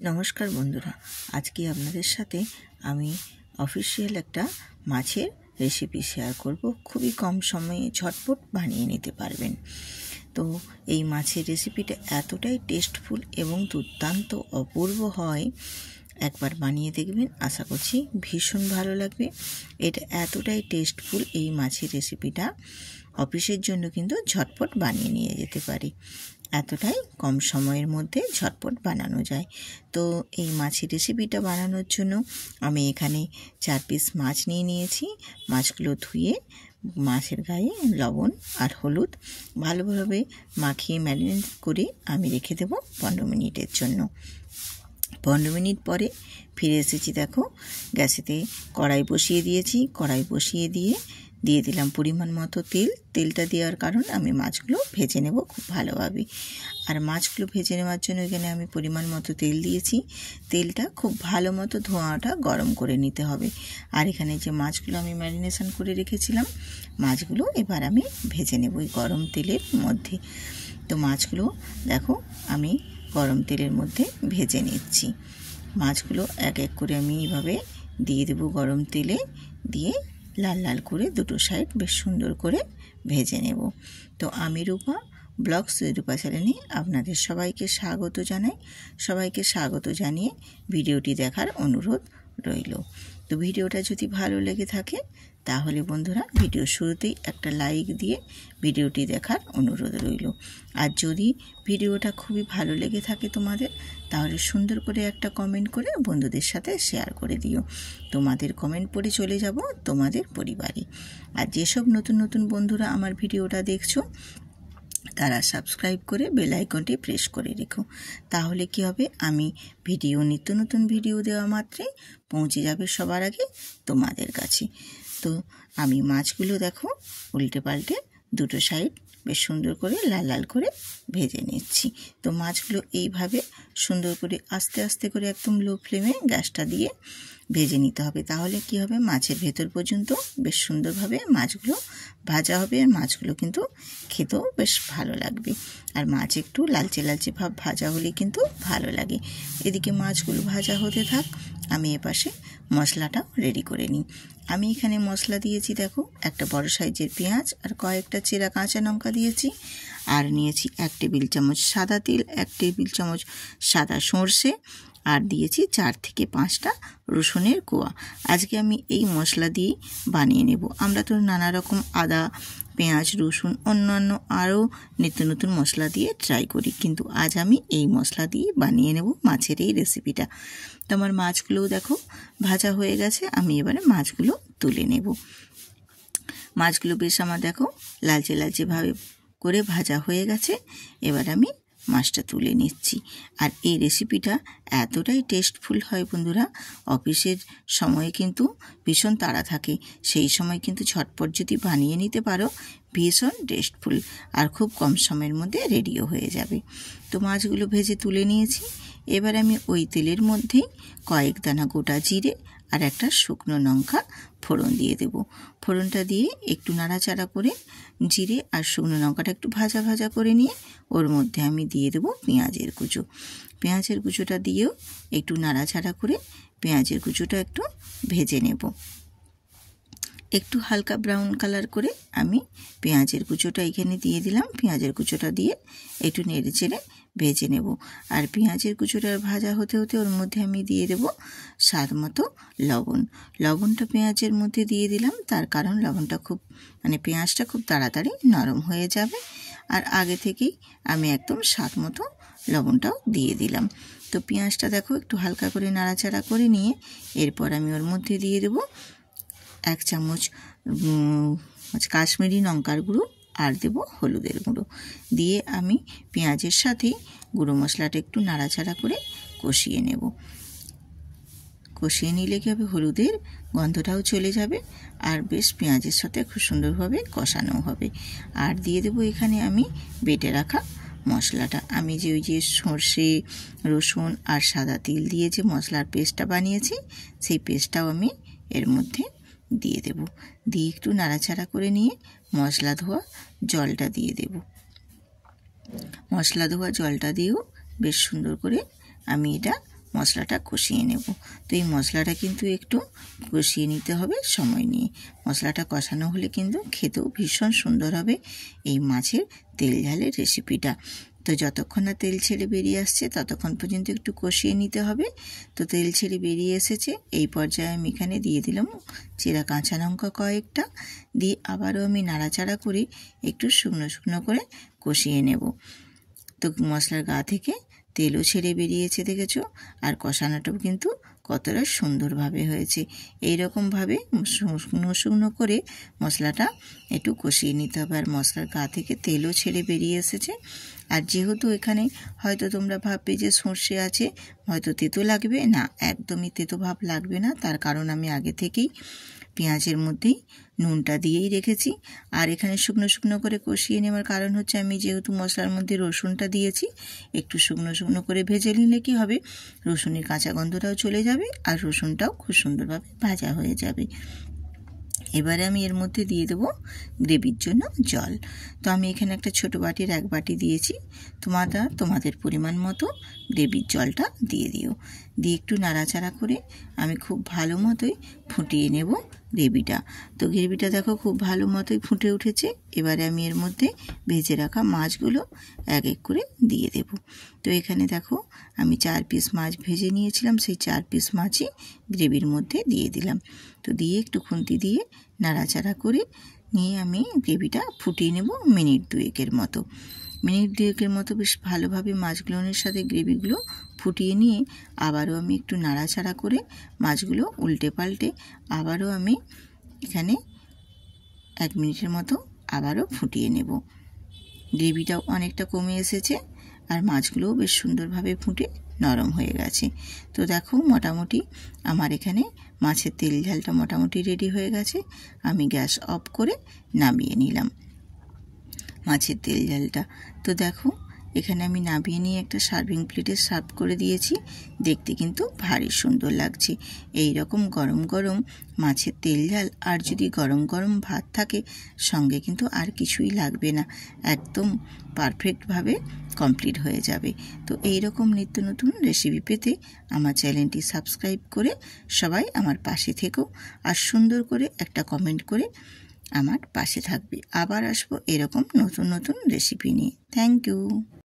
নমস্কার বন্ধুরা, আজকে আপনাদের সাথে আমি অফিসিয়াল একটা মাছের রেসিপি শেয়ার করব। খুবই কম সময়ে ঝটপট বানিয়ে নিতে পারবেন। তো এই মাছের রেসিপিটা এতটাই টেস্টফুল এবং দুর্দান্ত অপূর্ব হয়, একবার বানিয়ে দেখবেন, আশা করছি ভীষণ ভালো লাগবে। এটা এতটাই টেস্টফুল, এই মাছের রেসিপিটা অফিসের জন্য কিন্তু ঝটপট বানিয়ে নিয়ে যেতে পারি। এতটাই কম সময়ের মধ্যে ঝটপট বানানো যায়। তো এই মাছের রেসিপিটা বানানোর জন্য আমি এখানে 4 পিস মাছ নিয়ে নিয়েছি। মাছগুলো ধুয়ে মাছের গায়ে লবণ আর হলুদ ভালোভাবে মাখিয়ে ম্যারিনেট করে আমি রেখে দেবো 15 মিনিটের জন্য। 15 মিনিট পরে ফিরে এসেছি। দেখো, গ্যাসেতে কড়াই বসিয়ে দিয়েছি। কড়াই বসিয়ে দিয়ে দিলাম পরিমাণ মতো তেল। তেলটা দেওয়ার কারণ আমি মাছগুলো ভেজে নেব খুব ভালোভাবে। আর মাছগুলো ভেজে নেওয়ার জন্য এখানে আমি পরিমাণ মতো তেল দিয়েছি। তেলটা খুব ভালো মতো ধোঁয়াটা গরম করে নিতে হবে। আর এখানে যে মাছগুলো আমি ম্যারিনেশন করে রেখেছিলাম, মাছগুলো এবার আমি ভেজে নেব এই গরম তেলের মধ্যে। তো মাছগুলো দেখো আমি গরম তেলের মধ্যে ভেজে নিচ্ছি। মাছগুলো এক এক করে আমি এইভাবে দিয়ে দেবো গরম তেলে, দিয়ে লাল লাল করে দুটো সাইড বেশ সুন্দর করে ভেজে নেব। তো আমি রূপা ব্লগস রূপা চ্যানেলে আপনাদের সবাইকে স্বাগত জানাই। সবাইকে স্বাগত জানিয়ে ভিডিওটি দেখার অনুরোধ রইল। তো ভিডিওটা যদি ভালো লেগে থাকে তাহলে বন্ধুরা ভিডিও শুরুতেই একটা লাইক দিয়ে ভিডিওটি দেখার অনুরোধ রইল। আর যদি ভিডিওটা খুবই ভালো লেগে থাকে তোমাদের, তাহলে সুন্দর করে একটা কমেন্ট করে বন্ধুদের সাথে শেয়ার করে দিও। তোমাদের কমেন্ট পড়ে চলে যাব তোমাদের পরিবারে। আর যেসব নতুন নতুন বন্ধুরা আমার ভিডিওটা দেখছো, তারা সাবস্ক্রাইব করে বেল আইকনটি প্রেস করে রেখো। তাহলে কি হবে, আমি নিত্য নতুন ভিডিও দেওয়া মাত্রই পৌঁছে যাবে সবার আগে তোমাদের কাছে। তো আমি মাছগুলো দেখো উল্টে পাল্টে দুটো সাইড বেশ সুন্দর করে লাল লাল করে ভেজে নিচ্ছি। তো মাছগুলো এইভাবে সুন্দর করে আস্তে আস্তে করে একদম লো ফ্লেমে গ্যাসটা দিয়ে ভেজে নিতে হবে। তাহলে কি হবে, মাছের ভেতর পর্যন্ত বেশ সুন্দরভাবে মাছগুলো ভাজা হবে। আর মাছগুলো কিন্তু খেতেও বেশ ভালো লাগবে। আর মাছ একটু লালচে লালচে ভাব ভাজা হলে কিন্তু ভালো লাগে। এদিকে মাছগুলো ভাজা হতে থাক, আমি এপাশে মশলাটাও রেডি করে নিই। আমি এখানে মশলা দিয়েছি, দেখো একটা বড় সাইজের পেঁয়াজ আর কয়েকটা চেরা কাঁচা লঙ্কা দিয়েছি। আর নিয়েছি 1 টেবিল চামচ সাদা তেল, 1 টেবিল চামচ সাদা সর্ষে, আর দিয়েছি 4 থেকে 5টা রসুনের কোয়া। আজকে আমি এই মশলা দিয়েই বানিয়ে নেব। আমরা তো নানা রকম আদা, পেঁয়াজ, রসুন, অন্যান্য আরও নিত্য নতুন মশলা দিয়ে ট্রাই করি, কিন্তু আজ আমি এই মশলা দিয়ে বানিয়ে নেব মাছের এই রেসিপিটা। তো আমার মাছগুলোও দেখো ভাজা হয়ে গেছে। আমি এবারে মাছগুলো তুলে নেব। মাছগুলো বেশ আমার দেখো লালচে লালচেভাবে করে ভাজা হয়ে গেছে। এবার আমি মাছটা তুলে নিচ্ছি। আর এই রেসিপিটা এতটাই টেস্টফুল হয় বন্ধুরা, অফিসের সময়ে কিন্তু ভীষণ তাড়া থাকে, সেই সময় কিন্তু ঝটপট যদি বানিয়ে নিতে পারো ভীষণ টেস্টফুল, আর খুব কম সময়ের মধ্যে রেডিও হয়ে যাবে। তো মাছগুলো ভেজে তুলে নিয়েছি। এবার আমি ওই তেলের মধ্যেই কয়েক দানা গোটা জিরে আর একটা শুকনো লঙ্কা ফোড়ন দিয়ে দেব। ফোড়নটা দিয়ে একটু নাড়াচাড়া করে জিরে আর শুকনো লঙ্কাটা একটু ভাজা ভাজা করে নিয়ে ওর মধ্যে আমি দিয়ে দেব পেঁয়াজের কুচো। পেঁয়াজের কুচোটা দিয়েও একটু নাড়াচাড়া করে পেঁয়াজের কুচোটা একটু ভেজে নেব। একটু হালকা ব্রাউন কালার করে আমি পেঁয়াজের কুচোটা এখানে দিয়ে দিলাম। পেঁয়াজের কুচোটা দিয়ে একটু নেড়ে চেড়ে ভেজে নেব। আর পেঁয়াজের কুচোটা ভাজা হতে হতে ওর মধ্যে আমি দিয়ে দেব স্বাদ মতো লবণ। লবণটা পেঁয়াজের মধ্যে দিয়ে দিলাম, তার কারণ লবণটা খুব পেঁয়াজটা খুব তাড়াতাড়ি নরম হয়ে যাবে। আর আগে থেকেই আমি একদম স্বাদ মতো লবণটাও দিয়ে দিলাম। তো পেঁয়াজটা দেখো একটু হালকা করে নাড়াচাড়া করে নিয়ে এরপর আমি ওর মধ্যে দিয়ে দেব 1 চামচ কাশ্মীরি লঙ্কার গুঁড়ো আর দেব হলুদের গুঁড়ো। দিয়ে আমি পেঁয়াজের সাথে গুঁড়ো মশলাটা একটু নাড়াচাড়া করে কষিয়ে নেব। কষিয়ে নিলে কি হবে, হলুদের গন্ধটাও চলে যাবে আর বেশ পেঁয়াজের সাথে খুব সুন্দরভাবে কষানো হবে। আর দিয়ে দেব এখানে আমি বেটে রাখা মশলাটা। আমি যে ওই যে সর্ষে, রসুন আর সাদা তিল দিয়ে যে মশলার পেস্টটা বানিয়েছি, সেই পেস্টটাও আমি এর মধ্যে দিয়ে দেব। দিয়ে একটু নাড়াচাড়া করে নিয়ে মশলা ধোয়া জলটা দিয়ে দেব। মশলা ধোয়া জলটা দিয়েও বেশ সুন্দর করে আমি এটা মশলাটা কষিয়ে নেব। তো এই মশলাটা কিন্তু একটু কষিয়ে নিতে হবে সময় নিয়ে। মশলাটা কষানো হলে কিন্তু খেতেও ভীষণ সুন্দর হবে এই মাছের তেল ঝালের রেসিপিটা। তো যতক্ষণ না তেল ছেড়ে বেরিয়ে আসছে ততক্ষণ পর্যন্ত একটু কষিয়ে নিতে হবে। তো তেল ছেড়ে বেরিয়ে এসেছে, এই পর্যায়ে আমি এখানে দিয়ে দিলাম চেরা কাঁচা লঙ্কা কয়েকটা, দিয়ে আবারও আমি নাড়াচাড়া করে একটু শুকনো শুকনো করে কষিয়ে নেব। তো মশলার গা থেকে তেলও ছেড়ে বেরিয়েছে দেখেছো, আর কষানোটাও কিন্তু কতটা সুন্দরভাবে হয়েছে। এইরকমভাবে শুকনো শুকনো করে মশলাটা একটু কষিয়ে নিতে হবে। আর মশলার গা থেকে তেলও ছেড়ে বেরিয়ে এসেছে। আর যেহেতু এখানে হয়তো তোমরা ভাববে যে সর্ষে আছে, হয়তো তেতো লাগবে, না, একদমই তেতো ভাব লাগবে না। তার কারণ আমি আগে থেকেই পেঁয়াজের মধ্যেই নুনটা দিয়েই রেখেছি। আর এখানে শুকনো শুকনো করে কষিয়ে নেওয়ার কারণ হচ্ছে আমি যেহেতু মশলার মধ্যে রসুনটা দিয়েছি, একটু শুকনো শুকনো করে ভেজে নিলে কী হবে, রসুনের কাঁচা গন্ধটাও চলে যাবে আর রসুনটাও খুব সুন্দরভাবে ভাজা হয়ে যাবে। এবারে আমি এর মধ্যে দিয়ে দেবো গ্রেভির জন্য জল। তো আমি এখানে একটা ছোটো বাটির 1 বাটি দিয়েছি। তোমাদের পরিমাণ মতো গ্রেভির জলটা দিয়ে দিও। দিয়ে একটু নাড়াচাড়া করে আমি খুব ভালো মতোই ফুটিয়ে নেব গ্রেভিটা। তো গ্রেভিটা দেখো খুব ভালো মতোই ফুটে উঠেছে। এবারে আমি এর মধ্যে ভেজে রাখা মাছগুলো এক এক করে দিয়ে দেব। তো এখানে দেখো আমি 4 পিস মাছ ভেজে নিয়েছিলাম, সেই 4 পিস মাছই গ্রেভির মধ্যে দিয়ে দিলাম। তো দিয়ে একটু খুন্তি দিয়ে নাড়াচাড়া করে নিয়ে আমি গ্রেভিটা ফুটিয়ে নেব মিনিট 2 মতো। মিনিট 2 মতো বেশ ভালোভাবে মাছগুলোর সাথে গ্রেভিগুলো ফুটিয়ে নিয়ে আবারও আমি একটু নাড়াচাড়া করে মাছগুলো উল্টে পাল্টে আবারও আমি এখানে 1 মিনিটের মতো আবারও ফুটিয়ে নেব। গ্রেভিটাও অনেকটা কমে এসেছে আর মাছগুলোও বেশ সুন্দরভাবে ফুটে নরম হয়ে গেছে। তো দেখো মোটামুটি আমার এখানে মাছের তেল ঝালটা মোটামুটি রেডি হয়ে গেছে। আমি গ্যাস অফ করে নামিয়ে নিলাম মাছের তেল ঝালটা। তো দেখো এখানে আমি নামিয়ে নিয়ে একটা সার্ভিং প্লেটে সার্ভ করে দিয়েছি। দেখতে কিন্তু ভারী সুন্দর লাগছে। এই রকম গরম গরম মাছের তেল ঝাল আর যদি গরম গরম ভাত থাকে সঙ্গে কিন্তু আর কিছুই লাগবে না, একদম পারফেক্টভাবে কমপ্লিট হয়ে যাবে। তো এই রকম নিত্য নতুন রেসিপি পেতে আমার চ্যানেলটি সাবস্ক্রাইব করে সবাই আমার পাশে থেকো আর সুন্দর করে একটা কমেন্ট করে আমার পাশে থাকবে। আবার আসবো এরকম নতুন নতুন রেসিপি নিয়ে। Thank you.